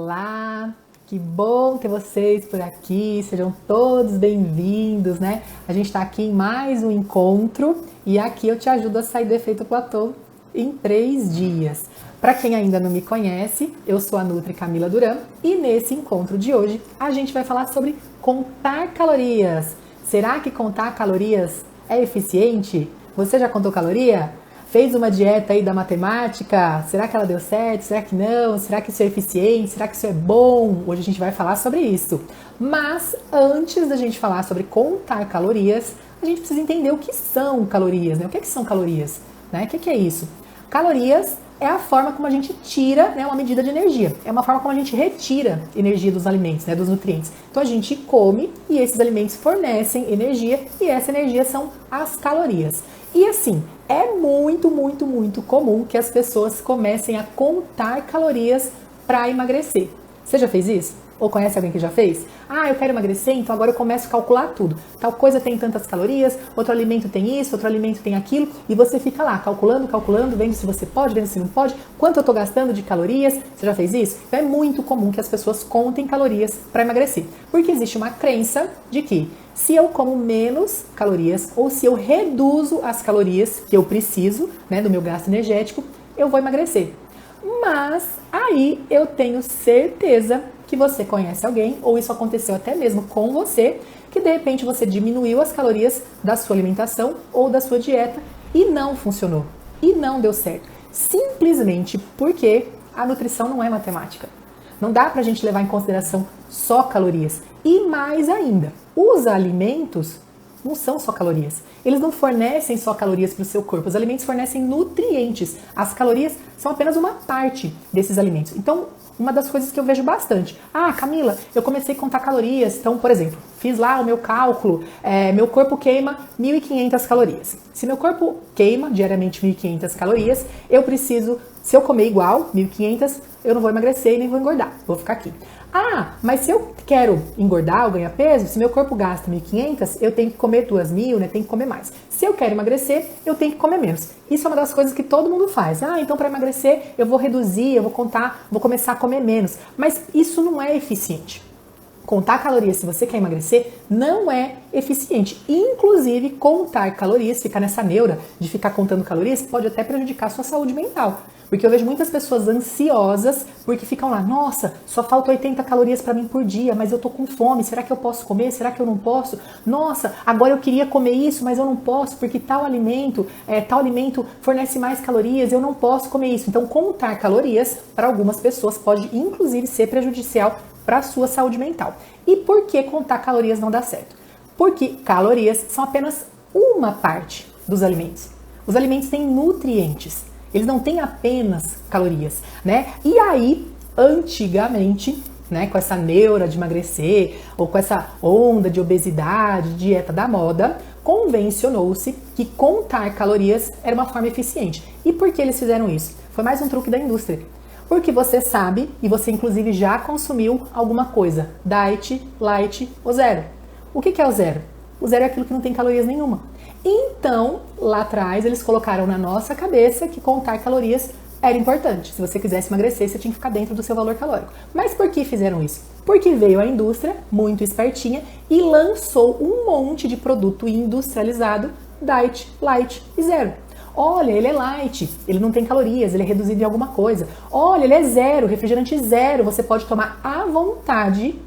Olá, que bom ter vocês por aqui, sejam todos bem-vindos, né? A gente está aqui em mais um encontro e aqui eu te ajudo a sair do efeito platô em 3 dias. Para quem ainda não me conhece, eu sou a Nutri Camila Duran e nesse encontro de hoje a gente vai falar sobre contar calorias. Será que contar calorias é eficiente? Você já contou caloria? Fez uma dieta aí da matemática? Será que ela deu certo? Será que não? Será que isso é eficiente? Será que isso é bom? Hoje a gente vai falar sobre isso. Mas antes da gente falar sobre contar calorias, a gente precisa entender o que são calorias, né? O que são calorias? Né? O que é isso? Calorias é a forma como a gente tira, né, uma medida de energia. É uma forma como a gente retira energia dos alimentos, né, dos nutrientes. Então a gente come e esses alimentos fornecem energia e essa energia são as calorias. E assim, é muito comum que as pessoas comecem a contar calorias para emagrecer. Você já fez isso? Ou conhece alguém que já fez? Ah, eu quero emagrecer, então agora eu começo a calcular tudo. Tal coisa tem tantas calorias, outro alimento tem isso, outro alimento tem aquilo, e você fica lá calculando, vendo se você pode, vendo se não pode, quanto eu tô gastando de calorias. Você já fez isso? Então é muito comum que as pessoas contem calorias para emagrecer, porque existe uma crença de que se eu como menos calorias ou se eu reduzo as calorias que eu preciso, né, do meu gasto energético, eu vou emagrecer. Mas aí eu tenho certeza que você conhece alguém, ou isso aconteceu até mesmo com você, que de repente você diminuiu as calorias da sua alimentação ou da sua dieta e não funcionou, e não deu certo. Simplesmente porque a nutrição não é matemática. Não dá pra gente levar em consideração só calorias. E mais ainda, os alimentos não são só calorias. Eles não fornecem só calorias para o seu corpo. Os alimentos fornecem nutrientes. As calorias são apenas uma parte desses alimentos. Então, uma das coisas que eu vejo bastante. Ah, Camila, eu comecei a contar calorias. Então, por exemplo, fiz lá o meu cálculo. Meu corpo queima 1.500 calorias. Se meu corpo queima diariamente 1.500 calorias, eu preciso, se eu comer igual, 1.500, eu não vou emagrecer e nem vou engordar. Vou ficar aqui. Ah, mas se eu quero engordar ou ganhar peso, se meu corpo gasta 1.500, eu tenho que comer 2.000, né? Tem que comer mais. Se eu quero emagrecer, eu tenho que comer menos. Isso é uma das coisas que todo mundo faz. Ah, então para emagrecer eu vou reduzir, eu vou contar, vou começar a comer menos. Mas isso não é eficiente. Contar calorias se você quer emagrecer não é eficiente. Inclusive, contar calorias, ficar nessa neura de ficar contando calorias, pode até prejudicar a sua saúde mental. Porque eu vejo muitas pessoas ansiosas porque ficam lá, nossa, só falta 80 calorias para mim por dia, mas eu tô com fome, será que eu posso comer? Será que eu não posso? Nossa, agora eu queria comer isso, mas eu não posso porque tal alimento fornece mais calorias, eu não posso comer isso. Então, contar calorias para algumas pessoas pode inclusive ser prejudicial para a sua saúde mental. E por que contar calorias não dá certo? Porque calorias são apenas uma parte dos alimentos. Os alimentos têm nutrientes. Eles não têm apenas calorias, né? E aí, antigamente, né, com essa neura de emagrecer, ou com essa onda de obesidade, dieta da moda, convencionou-se que contar calorias era uma forma eficiente. E por que eles fizeram isso? Foi mais um truque da indústria. Porque você sabe, e você inclusive já consumiu alguma coisa, diet, light ou zero. O que é o zero? O zero é aquilo que não tem calorias nenhuma. Então, lá atrás, eles colocaram na nossa cabeça que contar calorias era importante. Se você quisesse emagrecer, você tinha que ficar dentro do seu valor calórico. Mas por que fizeram isso? Porque veio a indústria, muito espertinha, e lançou um monte de produto industrializado, diet, light e zero. Olha, ele é light, ele não tem calorias, ele é reduzido em alguma coisa. Olha, ele é zero, refrigerante zero, você pode tomar à vontade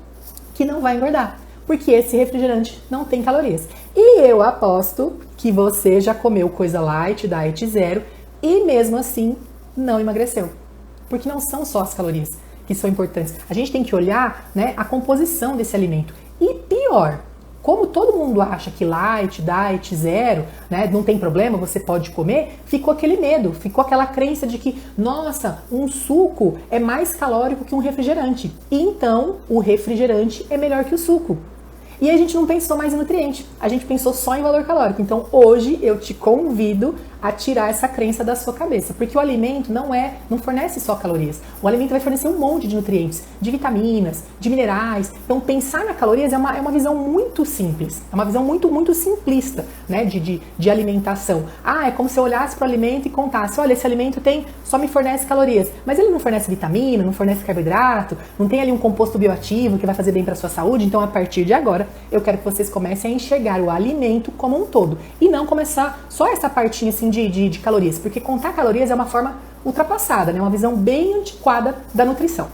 que não vai engordar. Porque esse refrigerante não tem calorias. E eu aposto que você já comeu coisa light, diet zero, e mesmo assim não emagreceu. Porque não são só as calorias que são importantes. A gente tem que olhar, né, a composição desse alimento. E pior, como todo mundo acha que light, diet, zero, né, não tem problema, você pode comer, ficou aquele medo, ficou aquela crença de que, nossa, um suco é mais calórico que um refrigerante. E então, o refrigerante é melhor que o suco. E a gente não pensou mais em nutriente, a gente pensou só em valor calórico. Então hoje eu te convido a tirar essa crença da sua cabeça, porque o alimento não fornece só calorias. O alimento vai fornecer um monte de nutrientes, de vitaminas, de minerais. Então pensar na calorias é uma visão muito simples, é uma visão muito simplista, né, de alimentação. É como se eu olhasse para o alimento e contasse, olha, esse alimento só me fornece calorias, mas ele não fornece vitamina, não fornece carboidrato, não tem ali um composto bioativo que vai fazer bem para a sua saúde. Então a partir de agora eu quero que vocês comecem a enxergar o alimento como um todo e não começar só essa partinha assim de calorias, porque contar calorias é uma forma ultrapassada, né? Uma visão bem antiquada da nutrição.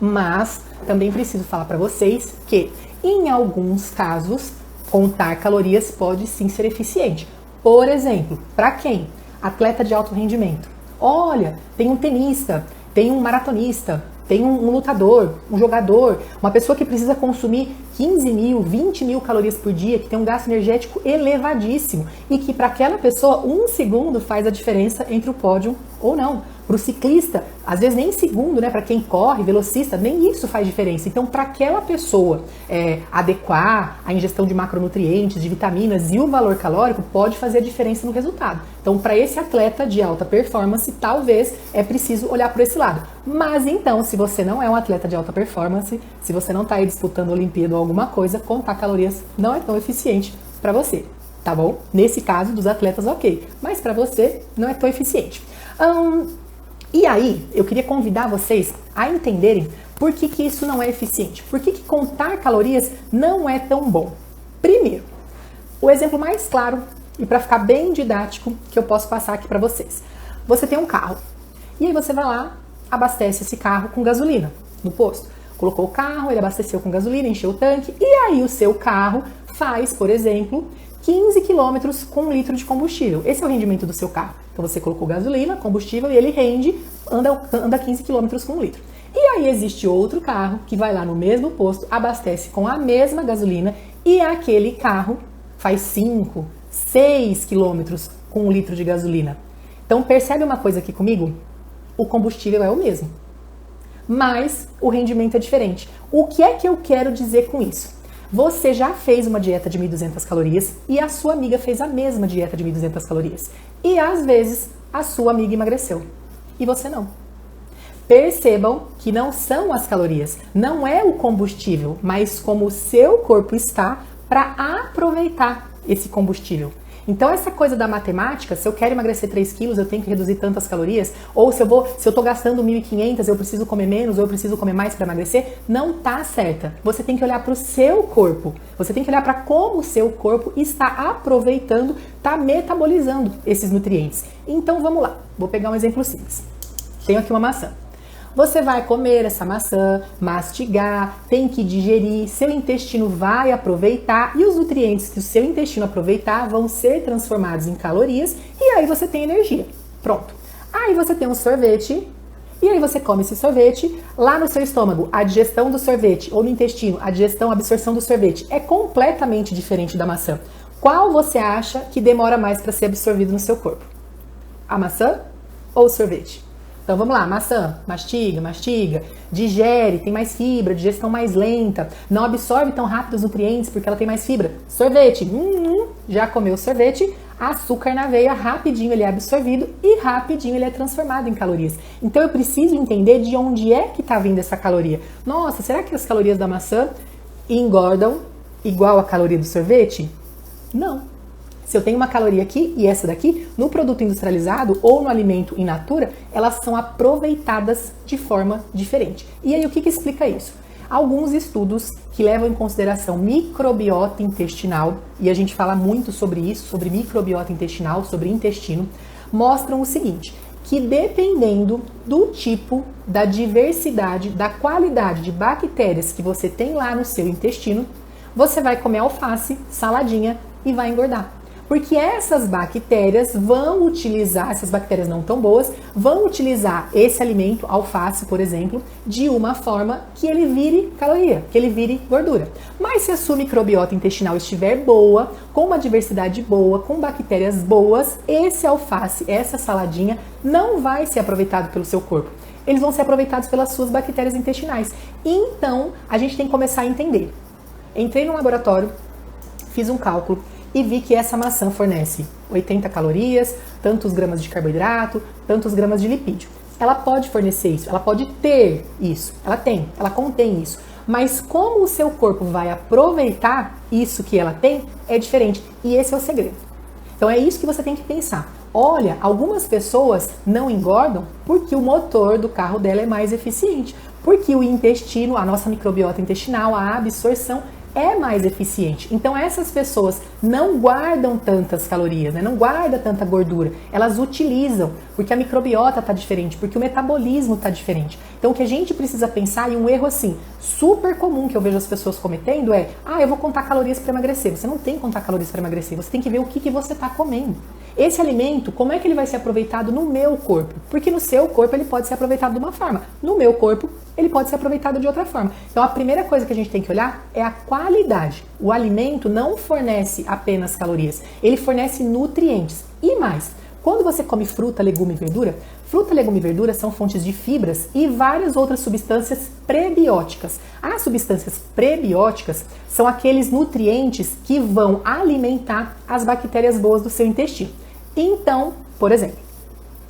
Mas também preciso falar para vocês que em alguns casos contar calorias pode sim ser eficiente. Por exemplo, para quem? Atleta de alto rendimento. Olha, tem um tenista, tem um maratonista, tem um lutador, um jogador, uma pessoa que precisa consumir 15 mil, 20 mil calorias por dia, que tem um gasto energético elevadíssimo e que para aquela pessoa 1 segundo faz a diferença entre o pódio ou não. Para o ciclista, às vezes nem segundo, né? Para quem corre, velocista, nem isso faz diferença. Então, para aquela pessoa adequar a ingestão de macronutrientes, de vitaminas e o valor calórico, pode fazer a diferença no resultado. Então, para esse atleta de alta performance, talvez é preciso olhar por esse lado. Mas então, se você não é um atleta de alta performance, se você não está aí disputando Olimpíada ou alguma coisa, contar calorias não é tão eficiente para você, tá bom? Nesse caso dos atletas, ok. Mas para você, não é tão eficiente. E aí, eu queria convidar vocês a entenderem por que isso não é eficiente. Por que contar calorias não é tão bom. Primeiro, o exemplo mais claro e para ficar bem didático que eu posso passar aqui para vocês. Você tem um carro e aí você vai lá, abastece esse carro com gasolina no posto. Colocou o carro, ele abasteceu com gasolina, encheu o tanque e aí o seu carro faz, por exemplo, 15 quilômetros com 1 litro de combustível. Esse é o rendimento do seu carro. Então você colocou gasolina, combustível e ele anda 15 quilômetros com 1 litro. E aí existe outro carro que vai lá no mesmo posto, abastece com a mesma gasolina e aquele carro faz 5, 6 quilômetros com 1 litro de gasolina. Então percebe uma coisa aqui comigo? O combustível é o mesmo, mas o rendimento é diferente. O que é que eu quero dizer com isso? Você já fez uma dieta de 1.200 calorias e a sua amiga fez a mesma dieta de 1.200 calorias. E às vezes a sua amiga emagreceu e você não. Percebam que não são as calorias, não é o combustível, mas como o seu corpo está para aproveitar esse combustível. Então essa coisa da matemática, se eu quero emagrecer 3 quilos, eu tenho que reduzir tantas calorias, ou se eu tô gastando 1.500, eu preciso comer menos, ou eu preciso comer mais para emagrecer, não tá certa. Você tem que olhar para o seu corpo, você tem que olhar para como o seu corpo está aproveitando, está metabolizando esses nutrientes. Então vamos lá, vou pegar um exemplo simples. Tenho aqui uma maçã. Você vai comer essa maçã, mastigar, tem que digerir, seu intestino vai aproveitar e os nutrientes que o seu intestino aproveitar vão ser transformados em calorias e aí você tem energia. Pronto. Aí você tem um sorvete e aí você come esse sorvete, lá no seu estômago, a digestão do sorvete ou no intestino, a digestão, a absorção do sorvete é completamente diferente da maçã. Qual você acha que demora mais para ser absorvido no seu corpo? A maçã ou o sorvete? Então vamos lá, maçã, mastiga, digere, tem mais fibra, digestão mais lenta, não absorve tão rápido os nutrientes porque ela tem mais fibra. Sorvete, já comeu sorvete, açúcar na veia, rapidinho ele é absorvido e rapidinho ele é transformado em calorias. Então eu preciso entender de onde é que está vindo essa caloria. Nossa, será que as calorias da maçã engordam igual a caloria do sorvete? Não. Se eu tenho uma caloria aqui e essa daqui, no produto industrializado ou no alimento in natura, elas são aproveitadas de forma diferente. E aí o que explica isso? Alguns estudos que levam em consideração microbiota intestinal, e a gente fala muito sobre isso, sobre microbiota intestinal, sobre intestino, mostram o seguinte, que dependendo do tipo, da diversidade, da qualidade de bactérias que você tem lá no seu intestino, você vai comer alface, saladinha e vai engordar. Porque essas bactérias vão utilizar, essas bactérias não tão boas, vão utilizar esse alimento, alface, por exemplo, de uma forma que ele vire caloria, que ele vire gordura. Mas se a sua microbiota intestinal estiver boa, com uma diversidade boa, com bactérias boas, esse alface, essa saladinha, não vai ser aproveitado pelo seu corpo. Eles vão ser aproveitados pelas suas bactérias intestinais. Então, a gente tem que começar a entender. Entrei no laboratório, fiz um cálculo e vi que essa maçã fornece 80 calorias, tantos gramas de carboidrato, tantos gramas de lipídio. Ela pode fornecer isso, ela pode ter isso, ela contém isso. Mas como o seu corpo vai aproveitar isso que ela tem, é diferente. E esse é o segredo. Então é isso que você tem que pensar. Olha, algumas pessoas não engordam porque o motor do carro dela é mais eficiente. Porque o intestino, a nossa microbiota intestinal, a absorção é mais eficiente. Então essas pessoas não guardam tantas calorias, né? Não guardam tanta gordura. Elas utilizam, porque a microbiota está diferente, porque o metabolismo está diferente. Então o que a gente precisa pensar, e um erro assim, super comum que eu vejo as pessoas cometendo é: eu vou contar calorias para emagrecer. Você não tem que contar calorias para emagrecer, você tem que ver o que você está comendo. Esse alimento, como é que ele vai ser aproveitado no meu corpo? Porque no seu corpo ele pode ser aproveitado de uma forma, no meu corpo ele pode ser aproveitado de outra forma. Então a primeira coisa que a gente tem que olhar é a qualidade. O alimento não fornece apenas calorias, ele fornece nutrientes. E mais, quando você come fruta, legume e verdura são fontes de fibras e várias outras substâncias prebióticas. As substâncias prebióticas são aqueles nutrientes que vão alimentar as bactérias boas do seu intestino. Então, por exemplo,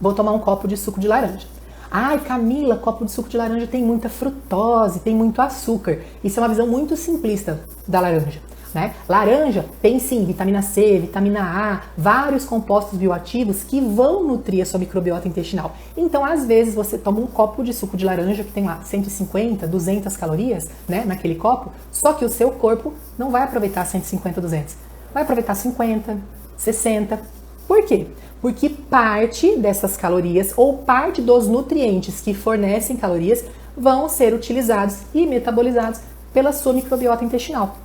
vou tomar um copo de suco de laranja. Ai, Camila, copo de suco de laranja tem muita frutose, tem muito açúcar. Isso é uma visão muito simplista da laranja, né? Laranja tem sim vitamina C, vitamina A, vários compostos bioativos que vão nutrir a sua microbiota intestinal. Então, às vezes, você toma um copo de suco de laranja que tem lá 150, 200 calorias, né, naquele copo, só que o seu corpo não vai aproveitar 150, 200. Vai aproveitar 50, 60. Por quê? Porque parte dessas calorias ou parte dos nutrientes que fornecem calorias vão ser utilizados e metabolizados pela sua microbiota intestinal.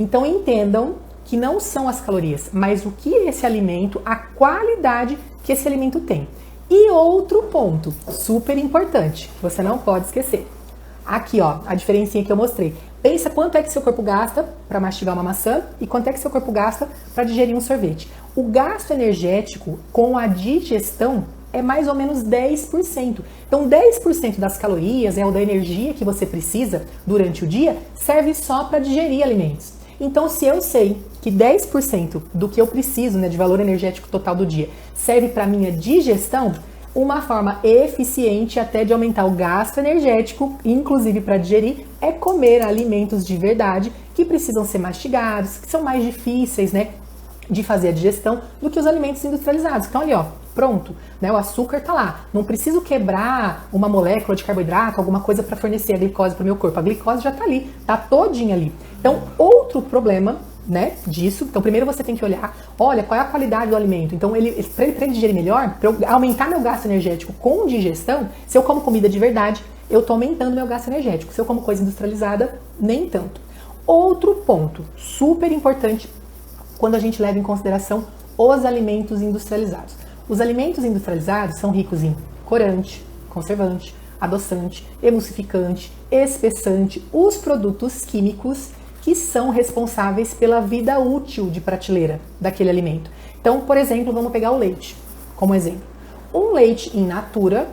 Então entendam que não são as calorias, mas o que esse alimento, a qualidade que esse alimento tem. E outro ponto super importante, que você não pode esquecer. Aqui, ó, a diferencinha que eu mostrei. Pensa quanto é que seu corpo gasta para mastigar uma maçã e quanto é que seu corpo gasta para digerir um sorvete. O gasto energético com a digestão é mais ou menos 10%. Então 10% das calorias, ou da energia que você precisa durante o dia, serve só para digerir alimentos. Então se eu sei que 10% do que eu preciso, né, de valor energético total do dia serve para minha digestão, uma forma eficiente até de aumentar o gasto energético, inclusive para digerir, é comer alimentos de verdade que precisam ser mastigados, que são mais difíceis, né, de fazer a digestão do que os alimentos industrializados. Então ali, ó, pronto, né, o açúcar tá lá. Não preciso quebrar uma molécula de carboidrato, alguma coisa para fornecer a glicose para o meu corpo. A glicose já tá ali, tá todinha ali. Então, outro problema, né, disso. Então, primeiro você tem que olhar, olha, qual é a qualidade do alimento. Então, para ele digerir melhor, para eu aumentar meu gasto energético com digestão, se eu como comida de verdade, eu tô aumentando meu gasto energético. Se eu como coisa industrializada, nem tanto. Outro ponto super importante quando a gente leva em consideração os alimentos industrializados. Os alimentos industrializados são ricos em corante, conservante, adoçante, emulsificante, espessante, os produtos químicos que são responsáveis pela vida útil de prateleira daquele alimento. Então, por exemplo, vamos pegar o leite como exemplo. Um leite in natura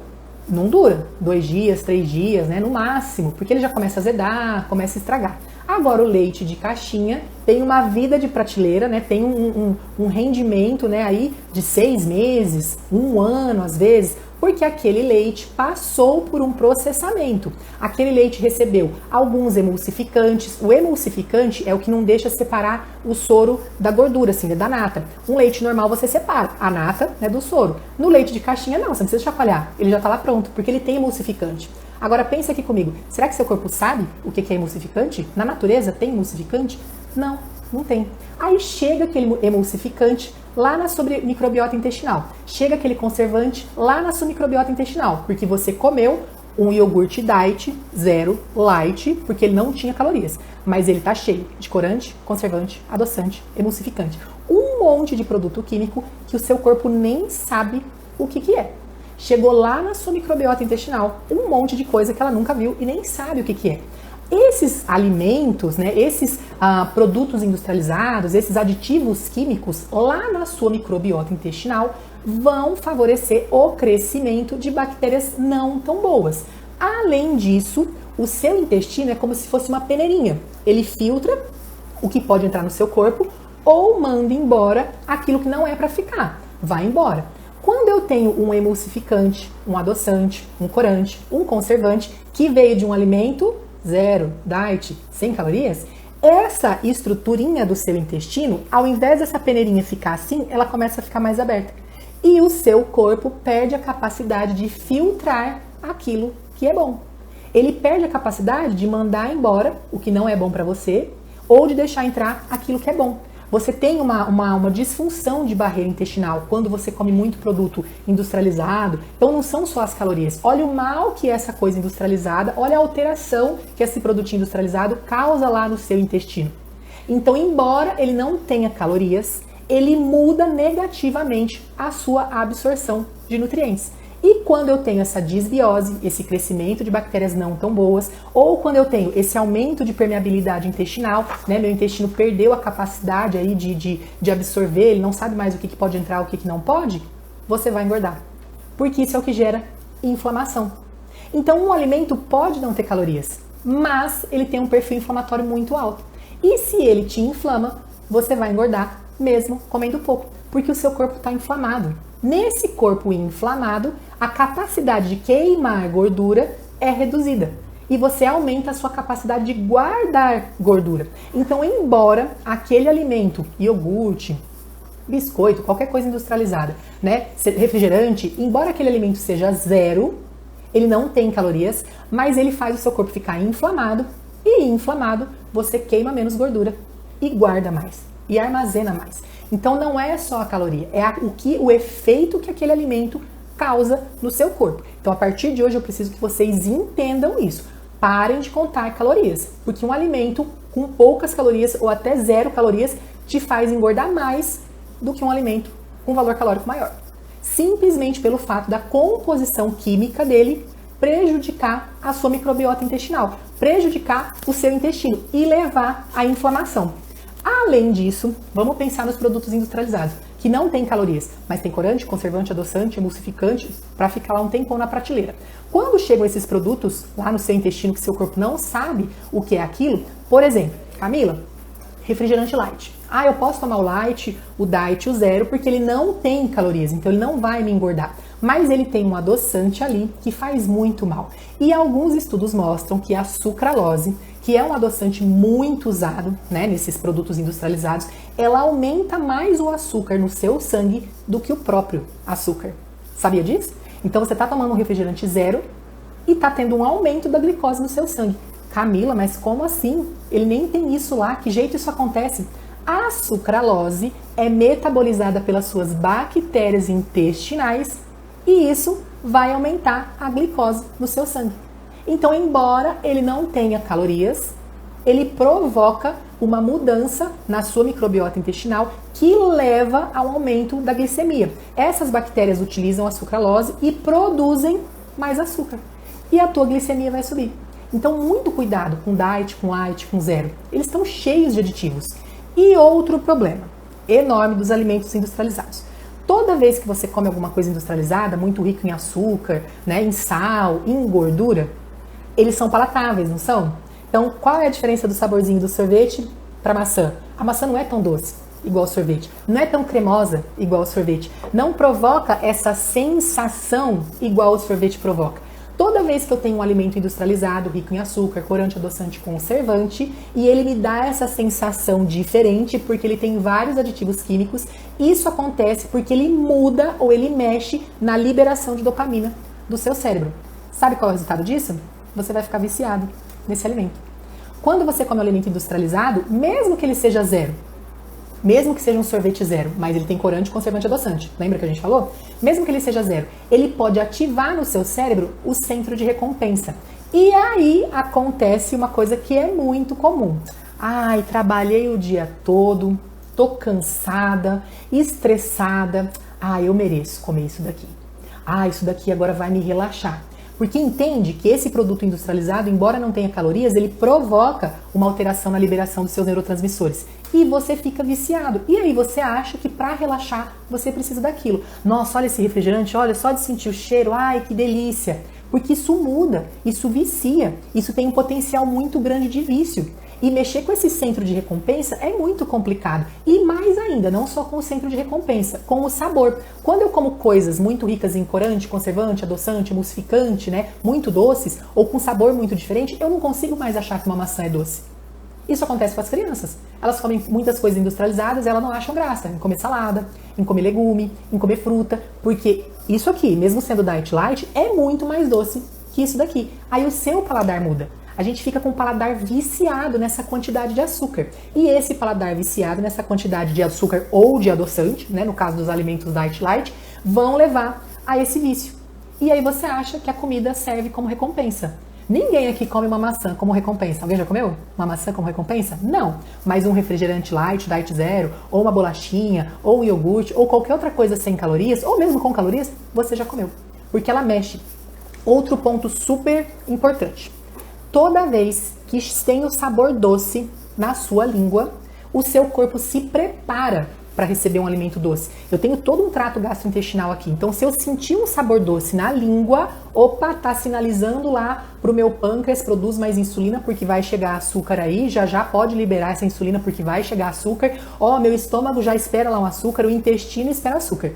não dura 2 dias, 3 dias, né, no máximo, porque ele já começa a azedar, começa a estragar. Agora o leite de caixinha tem uma vida de prateleira, né, tem um rendimento, né, aí de 6 meses, 1 ano às vezes, porque aquele leite passou por um processamento. Aquele leite recebeu alguns emulsificantes. O emulsificante é o que não deixa separar o soro da gordura, assim, da nata. Um leite normal você separa a nata, né, do soro. No leite de caixinha não, você não precisa chacoalhar, ele já está lá pronto, porque ele tem emulsificante. Agora pensa aqui comigo, será que seu corpo sabe o que é emulsificante? Na natureza tem emulsificante? Não, não tem. Aí chega aquele emulsificante lá na sua microbiota intestinal. Chega aquele conservante lá na sua microbiota intestinal, porque você comeu um iogurte diet, zero, light, porque ele não tinha calorias. Mas ele tá cheio de corante, conservante, adoçante, emulsificante. Um monte de produto químico que o seu corpo nem sabe o que é. Chegou lá na sua microbiota intestinal, um monte de coisa que ela nunca viu e nem sabe o que é. Esses alimentos, né, esses produtos industrializados, esses aditivos químicos lá na sua microbiota intestinal vão favorecer o crescimento de bactérias não tão boas. Além disso, o seu intestino é como se fosse uma peneirinha. Ele filtra o que pode entrar no seu corpo ou manda embora aquilo que não é para ficar. Vai embora. Quando eu tenho um emulsificante, um adoçante, um corante, um conservante que veio de um alimento zero, diet, sem calorias, essa estruturinha do seu intestino, ao invés dessa peneirinha ficar assim, ela começa a ficar mais aberta. E o seu corpo perde a capacidade de filtrar aquilo que é bom. Ele perde a capacidade de mandar embora o que não é bom para você ou de deixar entrar aquilo que é bom. Você tem uma disfunção de barreira intestinal quando você come muito produto industrializado. Então não são só as calorias. Olha o mal que é essa coisa industrializada, olha a alteração que esse produto industrializado causa lá no seu intestino. Então, embora ele não tenha calorias, ele muda negativamente a sua absorção de nutrientes. E quando eu tenho essa disbiose, esse crescimento de bactérias não tão boas, ou quando eu tenho esse aumento de permeabilidade intestinal, né, meu intestino perdeu a capacidade aí de absorver, ele não sabe mais o que pode entrar, o que não pode, você vai engordar. Porque isso é o que gera inflamação. Então, um alimento pode não ter calorias, mas ele tem um perfil inflamatório muito alto. E se ele te inflama, você vai engordar mesmo comendo pouco, porque o seu corpo está inflamado. Nesse corpo inflamado, a capacidade de queimar gordura é reduzida e você aumenta a sua capacidade de guardar gordura. Então, embora aquele alimento, iogurte, biscoito, qualquer coisa industrializada, né, refrigerante, embora aquele alimento seja zero, ele não tem calorias, mas ele faz o seu corpo ficar inflamado e inflamado você queima menos gordura e guarda mais e armazena mais. Então não é só a caloria, é o efeito que aquele alimento causa no seu corpo. Então a partir de hoje eu preciso que vocês entendam isso. Parem de contar calorias, porque um alimento com poucas calorias ou até zero calorias te faz engordar mais do que um alimento com valor calórico maior. Simplesmente pelo fato da composição química dele prejudicar a sua microbiota intestinal, prejudicar o seu intestino e levar à inflamação. Além disso, vamos pensar nos produtos industrializados, que não tem calorias, mas tem corante, conservante, adoçante, emulsificante, para ficar lá um tempão na prateleira. Quando chegam esses produtos lá no seu intestino, que seu corpo não sabe o que é aquilo, por exemplo, Camila, refrigerante light. Ah, eu posso tomar o light, o diet, o zero, porque ele não tem calorias, então ele não vai me engordar. Mas ele tem um adoçante ali que faz muito mal. E alguns estudos mostram que a sucralose, que é um adoçante muito usado, né, nesses produtos industrializados, ela aumenta mais o açúcar no seu sangue do que o próprio açúcar. Sabia disso? Então você está tomando um refrigerante zero e está tendo um aumento da glicose no seu sangue. Camila, mas como assim? Ele nem tem isso lá, que jeito isso acontece? A sucralose é metabolizada pelas suas bactérias intestinais e isso vai aumentar a glicose no seu sangue. Então, embora ele não tenha calorias, ele provoca uma mudança na sua microbiota intestinal que leva ao aumento da glicemia. Essas bactérias utilizam a sucralose e produzem mais açúcar. E a tua glicemia vai subir. Então, muito cuidado com diet, com light, com zero. Eles estão cheios de aditivos. E outro problema enorme dos alimentos industrializados. Toda vez que você come alguma coisa industrializada, muito rica em açúcar, né, em sal, em gordura, eles são palatáveis, não são? Então, qual é a diferença do saborzinho do sorvete para a maçã? A maçã não é tão doce igual ao sorvete, não é tão cremosa igual ao sorvete, não provoca essa sensação igual o sorvete provoca. Toda vez que eu tenho um alimento industrializado, rico em açúcar, corante, adoçante, conservante, e ele me dá essa sensação diferente porque ele tem vários aditivos químicos, isso acontece porque ele muda ou ele mexe na liberação de dopamina do seu cérebro. Sabe qual é o resultado disso? Você vai ficar viciado nesse alimento. Quando você come um alimento industrializado, mesmo que ele seja zero, mesmo que seja um sorvete zero, mas ele tem corante, conservante e adoçante, lembra que a gente falou? Mesmo que ele seja zero, ele pode ativar no seu cérebro o centro de recompensa. E aí acontece uma coisa que é muito comum. Ai, trabalhei o dia todo, tô cansada, estressada. Ah, eu mereço comer isso daqui. Ah, isso daqui agora vai me relaxar. Porque entende que esse produto industrializado, embora não tenha calorias, ele provoca uma alteração na liberação dos seus neurotransmissores. E você fica viciado. E aí você acha que para relaxar você precisa daquilo. Nossa, olha esse refrigerante, olha, só de sentir o cheiro, ai que delícia. Porque isso muda, isso vicia, isso tem um potencial muito grande de vício. E mexer com esse centro de recompensa é muito complicado. E mais ainda, não só com o centro de recompensa, com o sabor. Quando eu como coisas muito ricas em corante, conservante, adoçante, emulsificante, né, muito doces, ou com sabor muito diferente, eu não consigo mais achar que uma maçã é doce. Isso acontece com as crianças. Elas comem muitas coisas industrializadas e elas não acham graça em comer salada, em comer legume, em comer fruta, porque isso aqui, mesmo sendo diet light, é muito mais doce que isso daqui. Aí o seu paladar muda. A gente fica com o paladar viciado nessa quantidade de açúcar. E esse paladar viciado nessa quantidade de açúcar ou de adoçante, né, no caso dos alimentos diet light, vão levar a esse vício. E aí você acha que a comida serve como recompensa. Ninguém aqui come uma maçã como recompensa. Alguém já comeu uma maçã como recompensa? Não. Mas um refrigerante light, diet zero, ou uma bolachinha, ou um iogurte, ou qualquer outra coisa sem calorias, ou mesmo com calorias, você já comeu. Porque ela mexe. Outro ponto super importante. Toda vez que tem o sabor doce na sua língua, o seu corpo se prepara para receber um alimento doce. Eu tenho todo um trato gastrointestinal aqui, então se eu sentir um sabor doce na língua, opa, tá sinalizando lá pro meu pâncreas, produz mais insulina porque vai chegar açúcar aí, já pode liberar essa insulina porque vai chegar açúcar, ó, meu estômago já espera lá um açúcar, o intestino espera açúcar.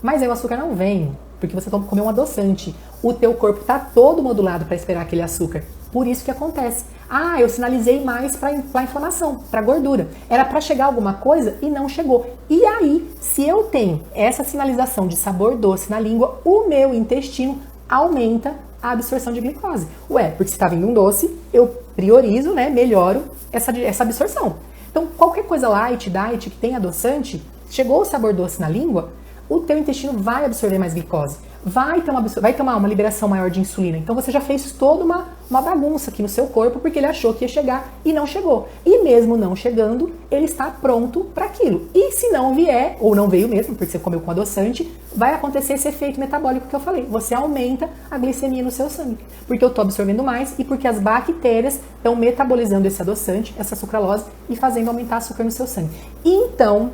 Mas aí o açúcar não vem, porque você comeu um adoçante. O teu corpo está todo modulado para esperar aquele açúcar. Por isso que acontece. Ah, eu sinalizei mais para inflamação, para gordura. Era para chegar alguma coisa e não chegou. E aí, se eu tenho essa sinalização de sabor doce na língua, o meu intestino aumenta a absorção de glicose. Ué, porque se está vindo um doce, eu priorizo, né, melhoro essa absorção. Então, qualquer coisa light, diet, que tem adoçante, chegou o sabor doce na língua, o teu intestino vai absorver mais glicose, vai ter uma liberação maior de insulina. Então você já fez toda uma bagunça aqui no seu corpo porque ele achou que ia chegar e não chegou. E mesmo não chegando, ele está pronto para aquilo. E se não vier, ou não veio mesmo, porque você comeu com adoçante, vai acontecer esse efeito metabólico que eu falei. Você aumenta a glicemia no seu sangue, porque eu estou absorvendo mais e porque as bactérias estão metabolizando esse adoçante, essa sucralose, e fazendo aumentar açúcar no seu sangue. Então,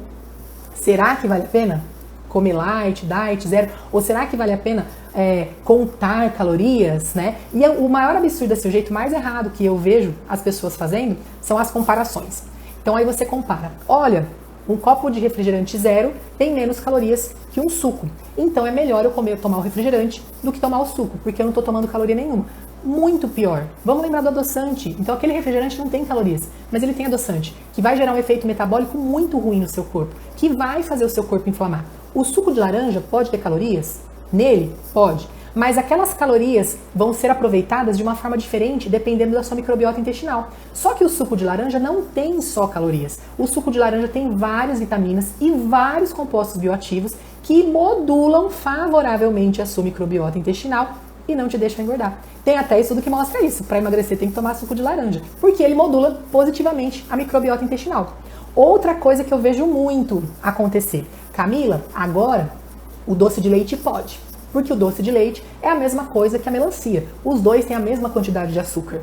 será que vale a pena comer light, diet, zero? Ou será que vale a pena contar calorias, né? E o maior absurdo, assim, o jeito mais errado que eu vejo as pessoas fazendo são as comparações. Então aí você compara. Olha, um copo de refrigerante zero tem menos calorias que um suco. Então é melhor eu tomar o refrigerante do que tomar o suco, porque eu não estou tomando caloria nenhuma. Muito pior. Vamos lembrar do adoçante. Então aquele refrigerante não tem calorias, mas ele tem adoçante, que vai gerar um efeito metabólico muito ruim no seu corpo, que vai fazer o seu corpo inflamar. O suco de laranja pode ter calorias? Nele? Pode. Mas aquelas calorias vão ser aproveitadas de uma forma diferente dependendo da sua microbiota intestinal. Só que o suco de laranja não tem só calorias. O suco de laranja tem várias vitaminas e vários compostos bioativos que modulam favoravelmente a sua microbiota intestinal e não te deixam engordar. Tem até estudo que mostra isso. Para emagrecer tem que tomar suco de laranja, porque ele modula positivamente a microbiota intestinal. Outra coisa que eu vejo muito acontecer. Camila, agora o doce de leite pode. Porque o doce de leite é a mesma coisa que a melancia. Os dois têm a mesma quantidade de açúcar.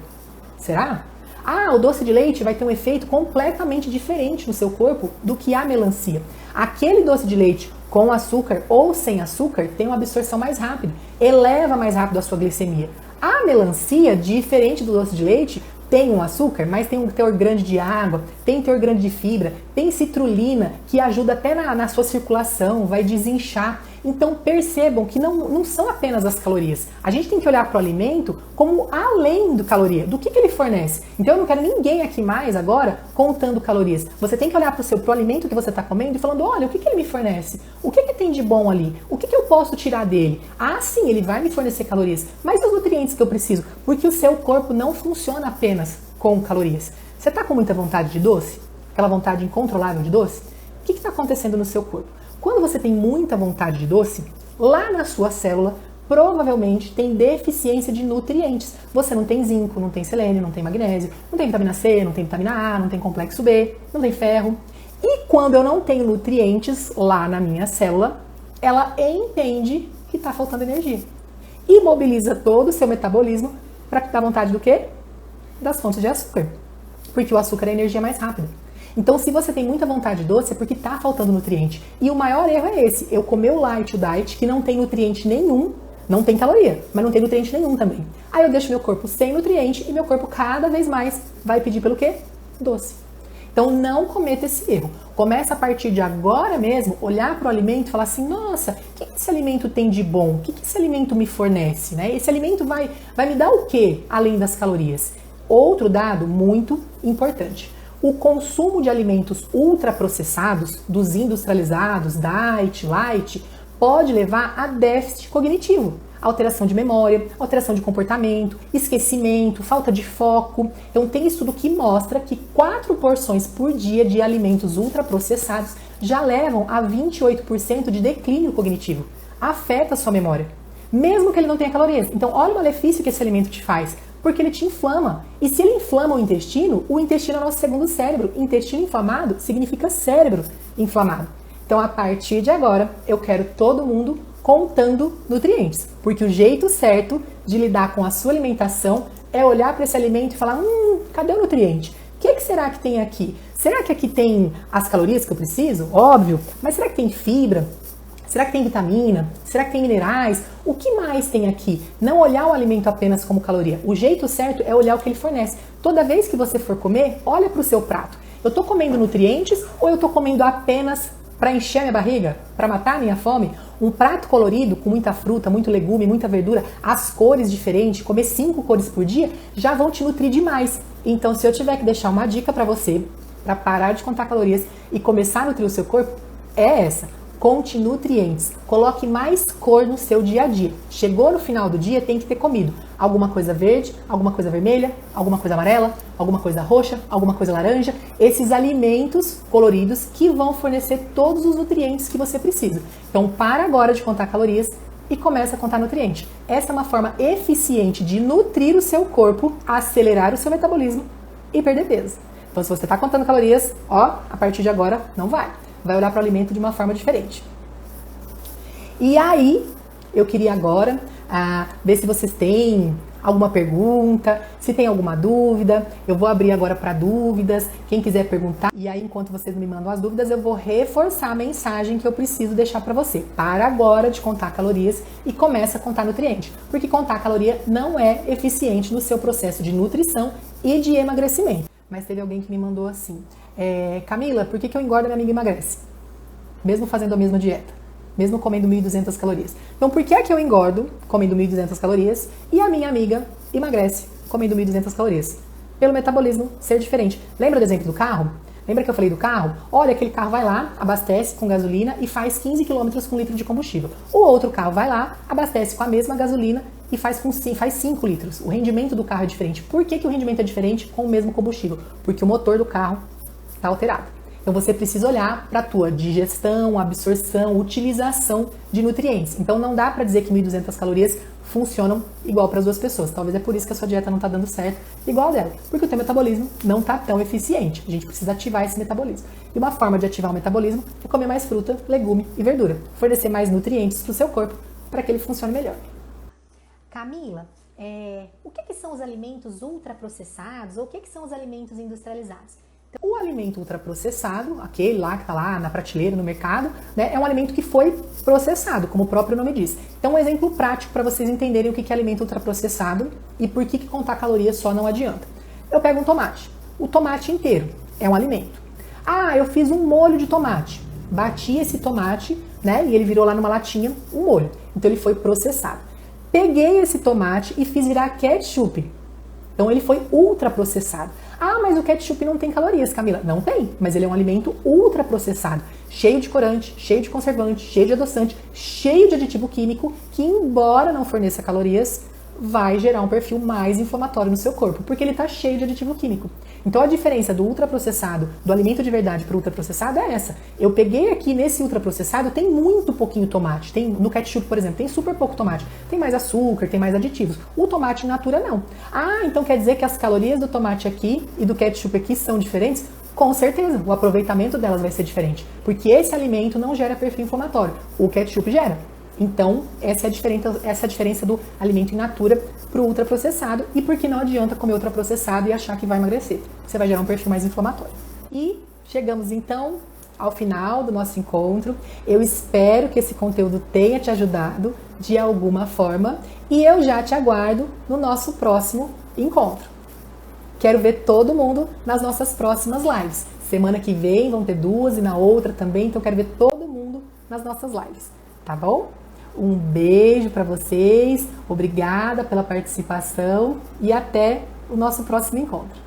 Será? Ah, o doce de leite vai ter um efeito completamente diferente no seu corpo do que a melancia. Aquele doce de leite com açúcar ou sem açúcar tem uma absorção mais rápida, eleva mais rápido a sua glicemia. A melancia, diferente do doce de leite, tem um açúcar, mas tem um teor grande de água, tem teor grande de fibra, tem citrulina, que ajuda até na sua circulação, vai desinchar. Então percebam que não são apenas as calorias. A gente tem que olhar para o alimento como além do caloria, do que ele fornece. Então eu não quero ninguém aqui mais agora contando calorias. Você tem que olhar para o alimento que você está comendo e falando, olha, o que ele me fornece? O que tem de bom ali? O que eu posso tirar dele? Ah, sim, ele vai me fornecer calorias, mas os nutrientes que eu preciso, porque o seu corpo não funciona apenas com calorias. Você está com muita vontade de doce? Aquela vontade incontrolável de doce? O que está acontecendo no seu corpo? Quando você tem muita vontade de doce, lá na sua célula, provavelmente tem deficiência de nutrientes. Você não tem zinco, não tem selênio, não tem magnésio, não tem vitamina C, não tem vitamina A, não tem complexo B, não tem ferro. E quando eu não tenho nutrientes lá na minha célula, ela entende que está faltando energia. E mobiliza todo o seu metabolismo para dar vontade do quê? Das fontes de açúcar. Porque o açúcar é a energia mais rápida. Então, se você tem muita vontade de doce, é porque está faltando nutriente. E o maior erro é esse, eu comer o light, o diet, que não tem nutriente nenhum, não tem caloria, mas não tem nutriente nenhum também. Aí eu deixo meu corpo sem nutriente e meu corpo cada vez mais vai pedir pelo quê? Doce. Então não cometa esse erro. Começa a partir de agora mesmo, olhar para o alimento e falar assim, nossa, o que esse alimento tem de bom? O que esse alimento me fornece? Né? Esse alimento vai me dar o quê além das calorias? Outro dado muito importante. O consumo de alimentos ultraprocessados, dos industrializados, diet, light, pode levar a déficit cognitivo, alteração de memória, alteração de comportamento, esquecimento, falta de foco. Então tem estudo que mostra que 4 porções por dia de alimentos ultraprocessados já levam a 28% de declínio cognitivo. Afeta a sua memória, mesmo que ele não tenha calorias. Então olha o malefício que esse alimento te faz, porque ele te inflama. E se ele inflama o intestino é o nosso segundo cérebro. Intestino inflamado significa cérebro inflamado. Então, a partir de agora, eu quero todo mundo contando nutrientes. Porque o jeito certo de lidar com a sua alimentação é olhar para esse alimento e falar, cadê o nutriente? O que será que tem aqui? Será que aqui tem as calorias que eu preciso? Óbvio. Mas será que tem fibra? Será que tem vitamina? Será que tem minerais? O que mais tem aqui? Não olhar o alimento apenas como caloria. O jeito certo é olhar o que ele fornece. Toda vez que você for comer, olha para o seu prato. Eu estou comendo nutrientes ou eu estou comendo apenas para encher a minha barriga? Para matar a minha fome? Um prato colorido, com muita fruta, muito legume, muita verdura, as cores diferentes, comer 5 cores por dia, já vão te nutrir demais. Então, se eu tiver que deixar uma dica para você, para parar de contar calorias e começar a nutrir o seu corpo, é essa. Conte nutrientes, coloque mais cor no seu dia a dia. Chegou no final do dia, tem que ter comido alguma coisa verde, alguma coisa vermelha, alguma coisa amarela, alguma coisa roxa, alguma coisa laranja. Esses alimentos coloridos que vão fornecer todos os nutrientes que você precisa. Então para agora de contar calorias e começa a contar nutrientes. Essa é uma forma eficiente de nutrir o seu corpo, acelerar o seu metabolismo e perder peso. Então se você está contando calorias, a partir de agora não vai. Vai olhar para o alimento de uma forma diferente. E aí, eu queria agora ver se vocês têm alguma pergunta, se tem alguma dúvida. Eu vou abrir agora para dúvidas, quem quiser perguntar. E aí, enquanto vocês me mandam as dúvidas, eu vou reforçar a mensagem que eu preciso deixar para você. Para agora de contar calorias e começa a contar nutriente. Porque contar caloria não é eficiente no seu processo de nutrição e de emagrecimento. Mas teve alguém que me mandou assim, Camila, por que eu engordo e minha amiga emagrece? Mesmo fazendo a mesma dieta, mesmo comendo 1.200 calorias. Então por que é que eu engordo comendo 1.200 calorias e a minha amiga emagrece comendo 1.200 calorias? Pelo metabolismo ser diferente. Lembra do exemplo do carro? Lembra que eu falei do carro? Olha, aquele carro vai lá, abastece com gasolina e faz 15 km com 1 litro de combustível. O outro carro vai lá, abastece com a mesma gasolina e faz 5 litros. O rendimento do carro é diferente. Por que o rendimento é diferente com o mesmo combustível? Porque o motor do carro está alterado. Então você precisa olhar para a tua digestão, absorção, utilização de nutrientes. Então não dá para dizer que 1.200 calorias funcionam igual para as duas pessoas. Talvez é por isso que a sua dieta não está dando certo igual a dela. Porque o teu metabolismo não está tão eficiente. A gente precisa ativar esse metabolismo. E uma forma de ativar o metabolismo é comer mais fruta, legume e verdura. Fornecer mais nutrientes para o seu corpo para que ele funcione melhor. Camila, o que são os alimentos ultraprocessados ou o que são os alimentos industrializados? O alimento ultraprocessado, aquele lá que está lá na prateleira, no mercado, né, é um alimento que foi processado, como o próprio nome diz. Então, um exemplo prático para vocês entenderem o que é alimento ultraprocessado e por que contar calorias só não adianta. Eu pego um tomate. O tomate inteiro é um alimento. Eu fiz um molho de tomate. Bati esse tomate, né, e ele virou lá numa latinha um molho. Então, ele foi processado. Peguei esse tomate e fiz virar ketchup. Então ele foi ultraprocessado. Mas o ketchup não tem calorias, Camila. Não tem, mas ele é um alimento ultraprocessado, cheio de corante, cheio de conservante, cheio de adoçante, cheio de aditivo químico, que embora não forneça calorias, vai gerar um perfil mais inflamatório no seu corpo, porque ele está cheio de aditivo químico. Então a diferença do ultraprocessado, do alimento de verdade para o ultraprocessado é essa. Eu peguei aqui nesse ultraprocessado, tem muito pouquinho tomate. No ketchup, por exemplo, tem super pouco tomate. Tem mais açúcar, tem mais aditivos. O tomate in natura não. Então quer dizer que as calorias do tomate aqui e do ketchup aqui são diferentes? Com certeza, o aproveitamento delas vai ser diferente, porque esse alimento não gera perfil inflamatório. O ketchup gera. Então, essa é a diferença do alimento in natura para o ultraprocessado e por que não adianta comer ultraprocessado e achar que vai emagrecer. Você vai gerar um perfil mais inflamatório. E chegamos então ao final do nosso encontro. Eu espero que esse conteúdo tenha te ajudado de alguma forma e eu já te aguardo no nosso próximo encontro. Quero ver todo mundo nas nossas próximas lives. Semana que vem vão ter 2 e na outra também, então quero ver todo mundo nas nossas lives, tá bom? Um beijo para vocês, obrigada pela participação e até o nosso próximo encontro.